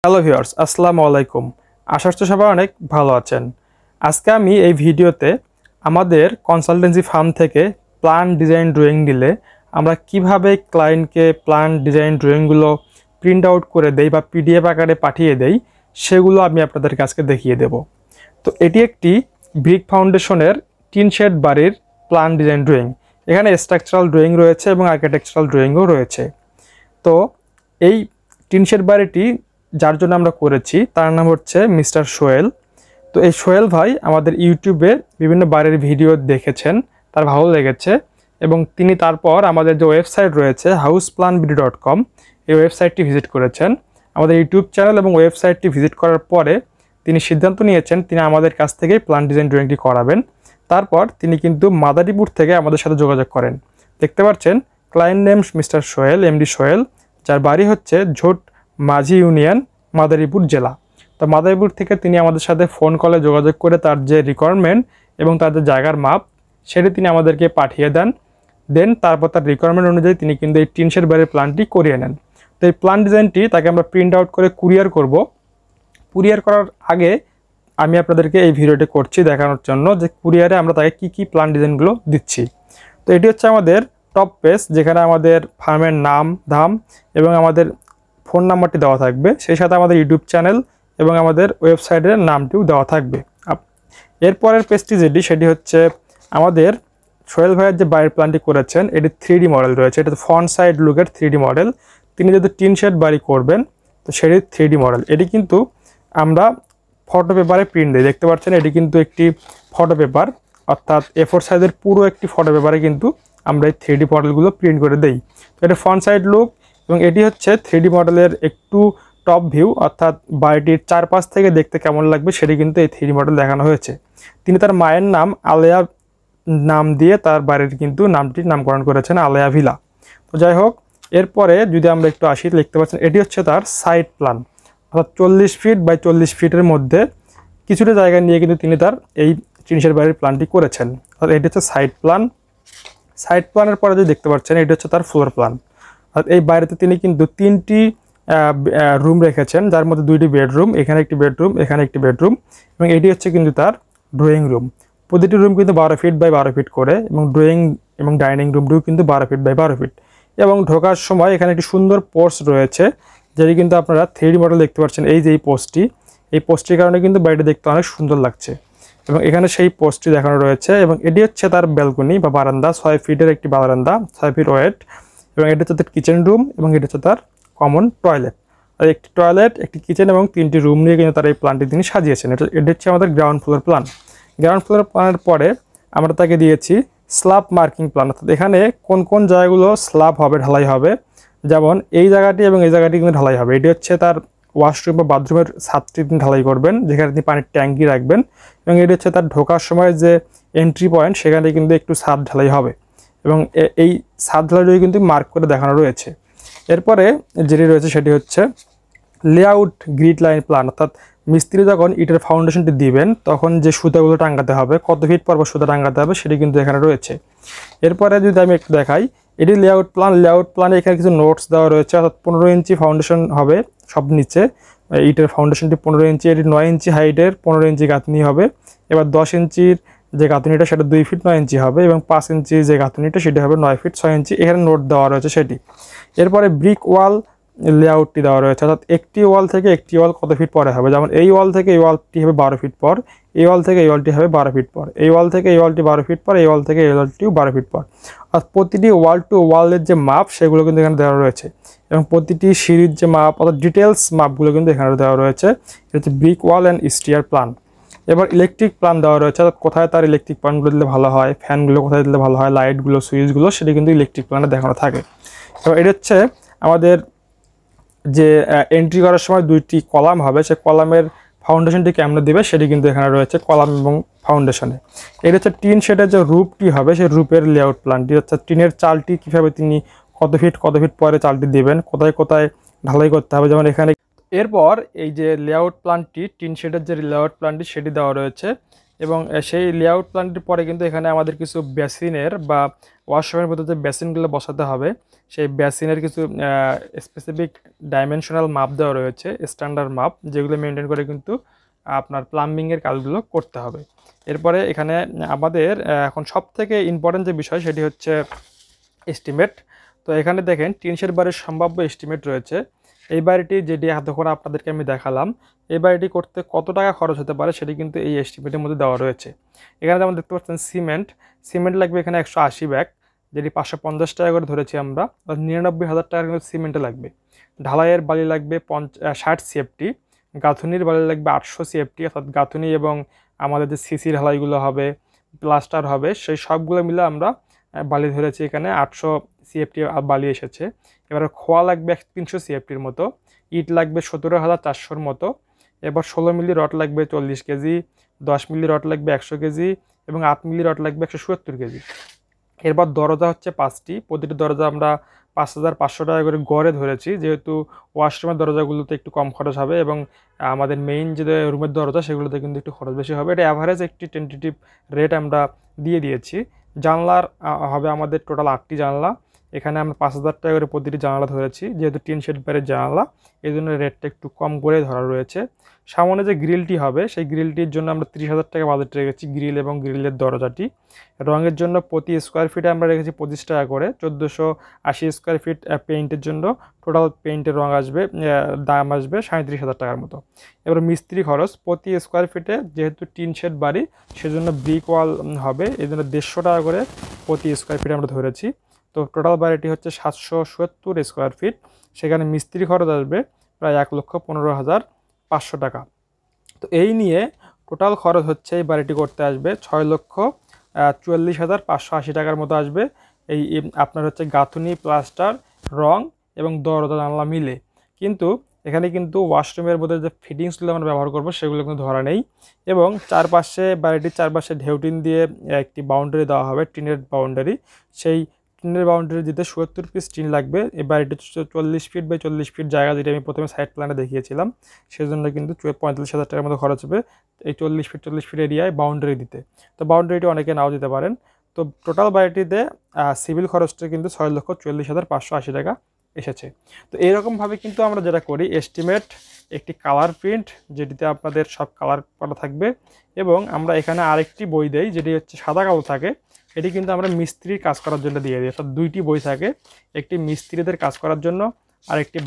Hello viewers, আসসালামু আলাইকুম। আশা করছি সবাই অনেক ভালো আছেন। আজকে আমি এই ভিডিওতে আমাদের কনসালটেন্সি ফার্ম থেকে প্ল্যান ডিজাইন ড্রয়িং দিলে আমরা কিভাবে ক্লায়েন্টকে প্ল্যান ডিজাইন ড্রয়িংগুলো প্রিন্ট আউট করে দেই বা পিডিএফ আকারে পাঠিয়ে দেই, সেগুলো আমি আপনাদেরকে আজকে দেখিয়ে দেব। তো এটি একটি ব্রিক ফাউন্ডেশনের টিন শেড বাড়ির প্ল্যান ডিজাইন ড্রয়িং। এখানে স্ট্রাকচারাল ড্রয়িং রয়েছে এবং আর্কিটেকচারাল ড্রয়িংও রয়েছে। তো এই টিন শেড বাড়িটি যার জন্য আমরা করেছি তার নাম হচ্ছে মিস্টার সোহেল। তো এই সোহেল ভাই আমাদের ইউটিউবে বিভিন্ন বাড়ির ভিডিও দেখেছেন, তার ভালো লেগেছে এবং তিনি তারপর আমাদের যে ওয়েবসাইট রয়েছে houseplanbd.com, এই ওয়েবসাইটটি ভিজিট করেছেন। আমাদের ইউটিউব চ্যানেল এবং ওয়েবসাইটটি ভিজিট করার পরে তিনি সিদ্ধান্ত নিয়েছেন তিনি আমাদের কাছ থেকেই প্ল্যান ডিজাইন ড্রয়িংটি করাবেন। তারপর তিনি কিন্তু মাদারীপুর থেকে আমাদের সাথে যোগাযোগ করেন। দেখতে পাচ্ছেন client name mister Sohel, MD Sohel, যার বাড়ি হচ্ছে ঝোট মাঝি ইউনিয়ন, মাদারীপুর জেলা। তো মাদারীপুর থেকে তিনি আমাদের সাথে ফোন কলে যোগাযোগ করে তার যে রিকোয়ারমেন্ট এবং তার যে জায়গার মাপ সেটি তিনি আমাদেরকে পাঠিয়ে দেন তারপর তার রিকোয়ারমেন্ট অনুযায়ী তিনি কিন্তু এই টিন শেড বাড়ির প্ল্যানটি করিয়ে নেন। তো এই প্ল্যান ডিজাইনটি তাকে আমরা প্রিন্ট আউট করে কুরিয়ার করব। কুরিয়ার করার আগে আমি আপনাদেরকে এই ভিডিওটি করছি দেখানোর জন্য যে কুরিয়ারে আমরা তাকে কি প্ল্যান ডিজাইনগুলো দিচ্ছি। তো এটি হচ্ছে আমাদের টপ পেজ, যেখানে আমাদের ফার্মের নাম ধাম এবং আমাদের ফোন নাম্বারটি দেওয়া থাকবে, সেই সাথে আমাদের ইউটিউব চ্যানেল এবং আমাদের ওয়েবসাইটের নামটিও দেওয়া থাকবে। এরপরের পেজটি সেটি হচ্ছে আমাদের সোহেল ভাইয়ের যে বাড়ির প্ল্যানটি করেছেন, এটি 3D মডেল রয়েছে। এটা ফ্রন্ট সাইড লুকের 3D মডেল। তিনি যেহেতু টিন শেড বাড়ি করবেন তো সেটি 3D মডেল। এটি কিন্তু আমরা ফটো পেপারে প্রিন্ট দিই। দেখতে পাচ্ছেন এটি কিন্তু একটি ফটো পেপার, অর্থাৎ A4 সাইজের পুরো একটি ফটো পেপারে কিন্তু আমরা এই 3D মডেলগুলো প্রিন্ট করে দেই। তো এটা ফ্রন্ট সাইড লুক এবং এটি হচ্ছে 3D মডেলের একটু টপ ভিউ, অর্থাৎ বাড়িটির চারপাশ থেকে দেখতে কেমন লাগবে সেটি কিন্তু এই 3D মডেল দেখানো হয়েছে। তিনি তার মায়ের নাম আলেয়া নাম দিয়ে তার বাড়ির কিন্তু নামটির নামকরণ করেছেন আলেয়া ভিলা। তো যাই হোক, এরপরে যদি আমরা একটু আসি, দেখতে পাচ্ছেন এটি হচ্ছে তার সাইড প্ল্যান, অর্থাৎ 40 ফিট বাই 40 ফিটের মধ্যে কিছুটা জায়গা নিয়ে কিন্তু তিনি তার এই টিন শেড বাড়ির প্ল্যানটি করেছেন। অর্থাৎ এটি হচ্ছে সাইড প্ল্যান। সাইড প্ল্যানের পরে যদি দেখতে পাচ্ছেন এটি হচ্ছে তার ফ্লোর প্ল্যান। অর্থাৎ এই বাড়িতে তিনি কিন্তু 3টি রুম রেখেছেন, যার মধ্যে 2টি বেডরুম, এখানে একটি বেডরুম, এখানে একটি বেডরুম এবং এটি হচ্ছে কিন্তু তার ড্রয়িং রুম। প্রতিটি রুম কিন্তু 12 ফিট বাই 12 ফিট করে এবং ড্রয়িং এবং ডাইনিং রুমটিও কিন্তু 12 ফিট বাই 12 ফিট। এবং ঢোকার সময় এখানে একটি সুন্দর পোর্চ রয়েছে, যেটি কিন্তু আপনারা 3D মডেল দেখতে পাচ্ছেন। এই যে এই পোস্টটির কারণে কিন্তু বাড়িটা দেখতে অনেক সুন্দর লাগছে এবং এখানে সেই পোস্টটি দেখানো রয়েছে। এবং এটি হচ্ছে তার ব্যালকনি বা বারান্দা, 6 ফিটের একটি বারান্দা, 6 ফিট ওয়েট। এবং এটি হচ্ছে তার কিচেন রুম এবং এটি হচ্ছে তার কমন টয়লেট। আর একটি টয়লেট, একটি কিচেন এবং 3টি রুম নিয়ে কিন্তু তার এই প্ল্যানটি তিনি সাজিয়েছেন। এটি হচ্ছে আমাদের ground floor plan. Ground floor প্ল্যানের পরে আমরা তাকে দিয়েছি স্ল্যাব মার্কিং প্ল্যান, অর্থাৎ এখানে কোন কোন জায়গাগুলো স্ল্যাব হবে, ঢালাই হবে। যেমন এই জায়গাটি এবং এই জায়গাটি কিন্তু ঢালাই হবে। এটি হচ্ছে তার ওয়াশরুম বা বাথরুমের ছাদটি তিনি ঢালাই করবেন, যেখানে তিনি পানির ট্যাঙ্কি রাখবেন। এবং এটি হচ্ছে তার ঢোকার সময় যে এন্ট্রি পয়েন্ট, সেখানে কিন্তু একটু ছাদ ঢালাই হবে এবং এই ছাদ ঢালাই কিন্তু মার্ক করে দেখানো রয়েছে। এরপরে যেটি রয়েছে সেটি হচ্ছে লেআউট গ্রিড লাইন প্ল্যান, অর্থাৎ মিস্ত্রি যখন ইটের ফাউন্ডেশনটি দিবেন তখন যে সুতাগুলো টাঙ্গাতে হবে, কত ফিট পর সুতা টাঙ্গাতে হবে সেটি কিন্তু এখানে রয়েছে। এরপরে যদি আমি একটু দেখাই, এটি লেআউট প্ল্যানে এখানে কিছু নোটস দেওয়া রয়েছে। অর্থাৎ 15 ইঞ্চি ফাউন্ডেশন হবে সব নিচে, ইটের ফাউন্ডেশনটি 15 ইঞ্চি, এটি 9 ইঞ্চি হাইটের 15 ইঞ্চি গাঁথনি হবে। এবার 10 ইঞ্চির যে গাঁথনিটা সেটা 2 ফিট 9 ইঞ্চি হবে এবং 5 ইঞ্চি যে গাঁথনিটা সেটি হবে 9 ফিট 6 ইঞ্চি। এখানে নোট দেওয়া রয়েছে সেটি। এরপরে ব্রিক ওয়াল লেআউটটি দেওয়া রয়েছে, অর্থাৎ একটি ওয়াল থেকে একটি ওয়াল কত ফিট পরে হবে। যেমন এই ওয়াল থেকে এই ওয়ালটি হবে 12 ফিট পর, এই ওয়াল থেকে এই ওয়ালটি হবে 12 ফিট পর, এই ওয়াল থেকে এই ওয়ালটি 12 ফিট পর, এই ওয়াল থেকে এই ওয়ালটিও 12 ফিট পর। আর প্রতিটি ওয়াল টু ওয়ালের যে মাপ সেগুলো কিন্তু এখানে দেওয়া রয়েছে এবং প্রতিটি সিঁড়ির যে মাপ অর্থাৎ ডিটেলস মাপগুলো কিন্তু এখানে দেওয়া রয়েছে। এটা হচ্ছে brick wall and stair plan. এবার ইলেকট্রিক প্ল্যান দেওয়া রয়েছে, অর্থাৎ কোথায় তার ইলেকট্রিক প্ল্যানগুলো দিলে ভালো হয়, ফ্যানগুলো কোথায় দিলে ভালো হয়, লাইটগুলো, সুইচগুলো সেটি কিন্তু ইলেকট্রিক প্ল্যানে দেখানো থাকে। এবার এটা হচ্ছে আমাদের যে এন্ট্রি করার সময় 2টি কলাম হবে, সেই কলামের ফাউন্ডেশনটি কেমন দিবে সেটি কিন্তু এখানে রয়েছে কলাম এবং ফাউন্ডেশনে। এটা হচ্ছে টিন শেডের যে রুপটি হবে সেই রুপের লেআউট প্ল্যানটি, অর্থাৎ টিনের চালটি কীভাবে তিনি কত ফিট পরে চালটি দেবেন, কোথায় কোথায় ঢালাই করতে হবে, যেমন এখানে। এরপর এই যে লেআউট প্ল্যানটি, টিন শেডের যে লেআউট প্ল্যানটি সেটি দেওয়া রয়েছে এবং সেই লেআউট প্ল্যানটির পরে কিন্তু এখানে আমাদের কিছু বেসিনের বা ওয়াশরুমের মধ্যে যে বেসিনগুলো বসাতে হবে সেই বেসিনের কিছু স্পেসিফিক ডাইমেনশনাল মাপ দেওয়া রয়েছে, স্ট্যান্ডার্ড মাপ, যেগুলো মেনটেন করে কিন্তু আপনার প্লাম্বিংয়ের কাজগুলো করতে হবে। এরপরে এখানে আমাদের এখন সব থেকে ইম্পর্টেন্ট যে বিষয় সেটি হচ্ছে এস্টিমেট। তো এখানে দেখেন টিন শেড বাড়ির সম্ভাব্য এস্টিমেট রয়েছে। এই বাড়িটি যেটি এতক্ষণ আপনাদেরকে আমি দেখালাম, এই বাড়িটি করতে কত টাকা খরচ হতে পারে সেটি কিন্তু এই এস্টিমেটের মধ্যে দেওয়া রয়েছে। এখানে যেমন দেখতে পাচ্ছেন সিমেন্ট লাগবে এখানে 180 ব্যাগ, যেটি 550 টাকা করে ধরেছি আমরা, 99,000 টাকার কিন্তু সিমেন্টে লাগবে। ঢালাইয়ের বালি লাগবে 60 সিএফটি, গাঁথুনির বালি লাগবে 800 সিএফটি, অর্থাৎ গাঁথুনি এবং আমাদের যে সিসি ঢালাইগুলো হবে, প্লাস্টার হবে, সেই সবগুলো মিলে আমরা বালি ধরেছি এখানে 800 সিএফটি বালি এসেছে। এবারে খোয়া লাগবে 300 সিএফটির মতো, ইট লাগবে 17,400-র মতো, এবার 16 মিলি রড লাগবে 40 কেজি, 10 মিলি রড লাগবে 100 কেজি এবং 8 মিলি রড লাগবে 170 কেজি। এরপর দরজা হচ্ছে 5টি, প্রতিটি দরজা আমরা 5,500 টাকা করে গড়ে ধরেছি, যেহেতু ওয়াশরুমের দরজাগুলোতে একটু কম খরচ হবে এবং আমাদের মেইন যে রুমের দরজা সেগুলোতে কিন্তু একটু খরচ বেশি হবে। এটা অ্যাভারেজ একটি টেন্টেটিভ রেট আমরা দিয়েছি। জানলার হবে আমাদের টোটাল 8টি জানলা, এখানে আমরা 5,000 টাকা করে প্রতিটি জানালা ধরেছি, যেহেতু টিন শেড বাড়ির জানালা এই জন্য রেটটা একটু কম করে ধরা রয়েছে। সামনে যে গ্রিলটি হবে সেই গ্রিলটির জন্য আমরা 30,000 টাকা বাজেট রেখেছি, গ্রিল এবং গ্রিলের দরজাটি। রঙের জন্য প্রতি স্কোয়ার ফিটে আমরা রেখেছি 25 টাকা করে, 1480 স্কোয়ার ফিট পেইন্টের জন্য টোটাল পেইন্টের রঙ আসবে, দাম আসবে 37,000 টাকার মতো। এবার মিস্ত্রি খরচ প্রতি স্কোয়ার ফিটে, যেহেতু টিন শেড বাড়ি সেজন্য ব্রিক ওয়াল হবে, এই জন্য 150 টাকা করে প্রতি স্কোয়ার ফিটে আমরা ধরেছি। তো টোটাল বাড়িটি হচ্ছে 770 স্কোয়ার ফিট, সেখানে মিস্ত্রি খরচ আসবে প্রায় 1,15,500 টাকা। তো এই নিয়ে টোটাল খরচ হচ্ছে এই বাড়িটি করতে আসবে 6,44,580 টাকার মতো আসবে। এই আপনার হচ্ছে গাঁথুনি, প্লাস্টার, রং এবং দরজা জানলা মিলে। কিন্তু এখানে কিন্তু ওয়াশরুমের মধ্যে যে ফিটিংসগুলো আমরা ব্যবহার করব সেগুলো কিন্তু ধরা নেই, এবং বাড়িটির চারপাশে ঢেউটিন দিয়ে একটি বাউন্ডারি দেওয়া হবে, টিনের বাউন্ডারি। সেই টিনের বাউন্ডারি দিতে 77 পিস টিন লাগবে। এই বাড়িটি 40 ফিট বাই 40 ফিট জায়গা, যেটা আমি প্রথমে সাইড প্ল্যানে দেখিয়েছিলাম, সেজন্য কিন্তু 45,000 টাকার মতো খরচ হবে এই 40 ফিট এরিয়ায় বাউন্ডারি দিতে। তো বাউন্ডারিটি অনেকে নাও দিতে পারেন। তো টোটাল বাড়িটিতে সিভিল খরচটা কিন্তু 6,40,580 টাকা এসেছে। তো এইরকমভাবে কিন্তু আমরা যেটা করি, এস্টিমেট, একটি কালার প্রিন্ট যেটিতে আপনাদের সব কালার করা থাকবে, এবং আমরা এখানে আরেকটি বই দেই যেটি হচ্ছে সাদা কালো থাকে, এটি কিন্তু আমরা মিস্ত্রির কাজ করার জন্য দিয়ে দিই। অর্থাৎ 2টি বই থাকে, একটি মিস্ত্রিদের কাজ করার জন্য আর একটি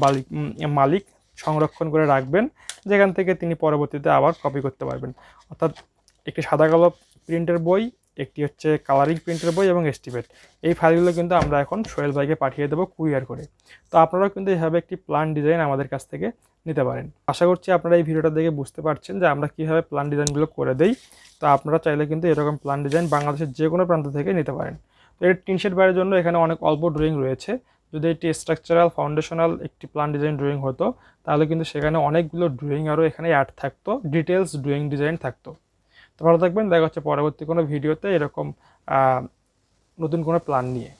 মালিক সংরক্ষণ করে রাখবেন, যেখান থেকে তিনি পরবর্তীতে আবার কপি করতে পারবেন। অর্থাৎ একটি সাদা কালো প্রিন্টের বই, একটি হচ্ছে কালারিং প্রিন্টের বই এবং এস্টিমেট। এই ফাইলগুলো কিন্তু আমরা এখন সোহেল ভাইকে পাঠিয়ে দেবো কুরিয়ার করে। তো আপনারাও কিন্তু এইভাবে একটি প্ল্যান ডিজাইন আমাদের কাছ থেকে নিতে পারেন। আশা করছি আপনারা এই ভিডিওটা দেখে বুঝতে পারছেন যে আমরা কীভাবে প্ল্যান ডিজাইনগুলো করে দেই। তো আপনারা চাইলে কিন্তু এরকম প্ল্যান ডিজাইন বাংলাদেশের যে কোনো প্রান্ত থেকে নিতে পারেন। তো এর টিন শেড বাড়ির জন্য এখানে অনেক অল্প ড্রয়িং রয়েছে। যদি এটি স্ট্রাকচারাল ফাউন্ডেশনাল একটি প্ল্যান ডিজাইন ড্রয়িং হতো, তাহলে কিন্তু সেখানে অনেকগুলো ড্রয়িং আরও এখানে অ্যাড থাকতো, ডিটেলস ড্রয়িং ডিজাইন থাকতো। তো ভালো থাকবেন, দেখা হচ্ছে পরবর্তী কোনো ভিডিওতে এরকম নতুন কোনো প্ল্যান নিয়ে।